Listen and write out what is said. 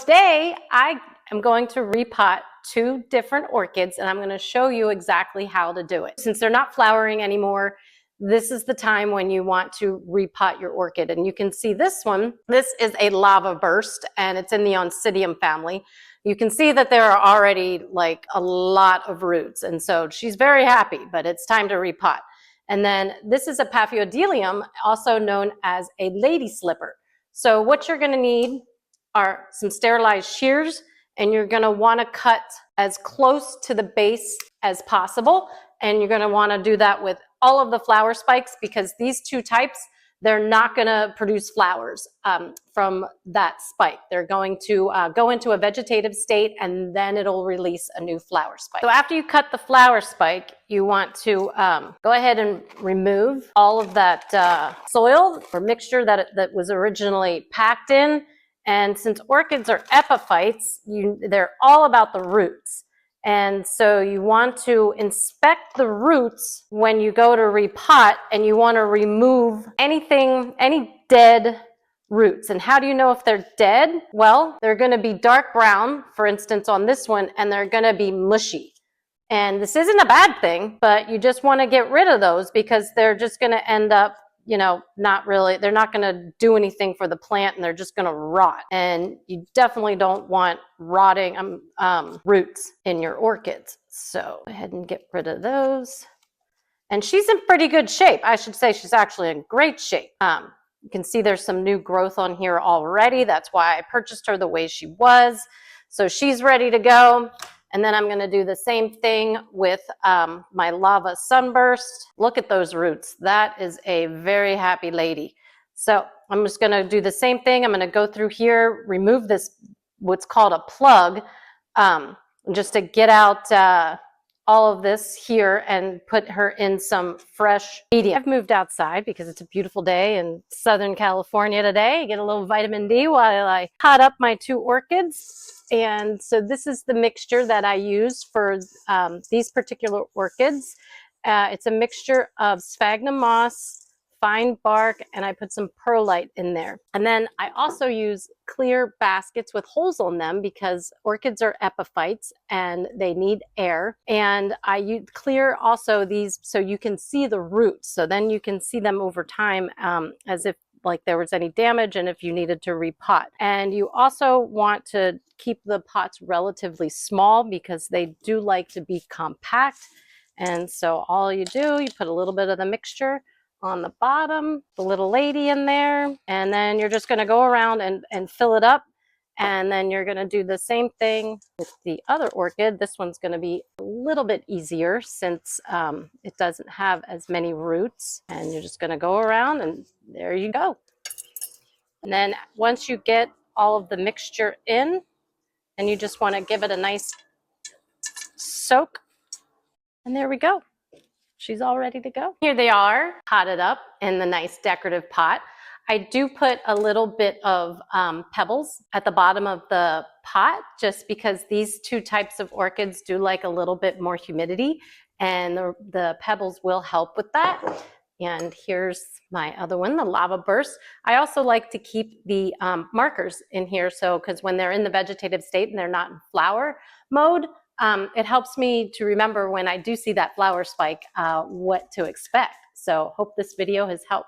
today I am going to repot 2 different orchids, and I'm going to show you exactly how to do it. Since they're not flowering anymore, this is the time when you want to repot your orchid. And you can see this one. This is a lava burst, and it's in the Oncidium family. You can see that there are already like a lot of roots, and so she's very happy, but it's time to repot. And then this is a Paphiodelium, also known as a lady slipper. So what you're going to need are some sterilized shears, and you're going to want to cut as close to the base as possible. And you're going to want to do that with all of the flower spikes, because these 2 types, they're not going to produce flowers from that spike. They're going to go into a vegetative state, and then it'll release a new flower spike. So after you cut the flower spike, you want to go ahead and remove all of that soil or mixture that was originally packed in. And since orchids are epiphytes, they're all about the roots. And so you want to inspect the roots when you go to repot, and you want to remove any dead roots. And how do you know if they're dead? Well, they're going to be dark brown, for instance, on this one, and they're going to be mushy. And this isn't a bad thing, but you just want to get rid of those, because they're just going to end up, not really, they're not going to do anything for the plant, and they're just going to rot. And you definitely don't want rotting roots in your orchids. So go ahead and get rid of those. And she's in pretty good shape. I should say she's actually in great shape. You can see there's some new growth on here already. That's why I purchased her the way she was. So she's ready to go. And then I'm going to do the same thing with my lava sunburst. Look at those roots. That is a very happy lady. So I'm just going to do the same thing. I'm going to go through here, remove this, what's called a plug, just to get out all of this here and put her in some fresh medium. I've moved outside because it's a beautiful day in Southern California today. Get a little vitamin D while I pot up my 2 orchids. And so this is the mixture that I use for these particular orchids. It's a mixture of sphagnum moss, fine bark, and I put some perlite in there. And then I also use clear baskets with holes on them, because orchids are epiphytes and they need air. And I use clear also these so you can see the roots. So then you can see them over time, as if like there was any damage and if you needed to repot. And you also want to keep the pots relatively small, because they do like to be compact. And so all you do, you put a little bit of the mixture on the bottom, the little lady in there, and then you're just going to go around and fill it up. And then you're going to do the same thing with the other orchid. This one's going to be a little bit easier since it doesn't have as many roots. And you're just going to go around, and there you go. And then once you get all of the mixture in, and you just want to give it a nice soak, and there we go. She's all ready to go. Here they are, potted up in the nice decorative pot. I do put a little bit of pebbles at the bottom of the pot, just because these 2 types of orchids do like a little bit more humidity, and the pebbles will help with that. And here's my other one, the lava burst. I also like to keep the markers in here, so because when they're in the vegetative state and they're not in flower mode, it helps me to remember when I do see that flower spike what to expect. So hope this video has helped.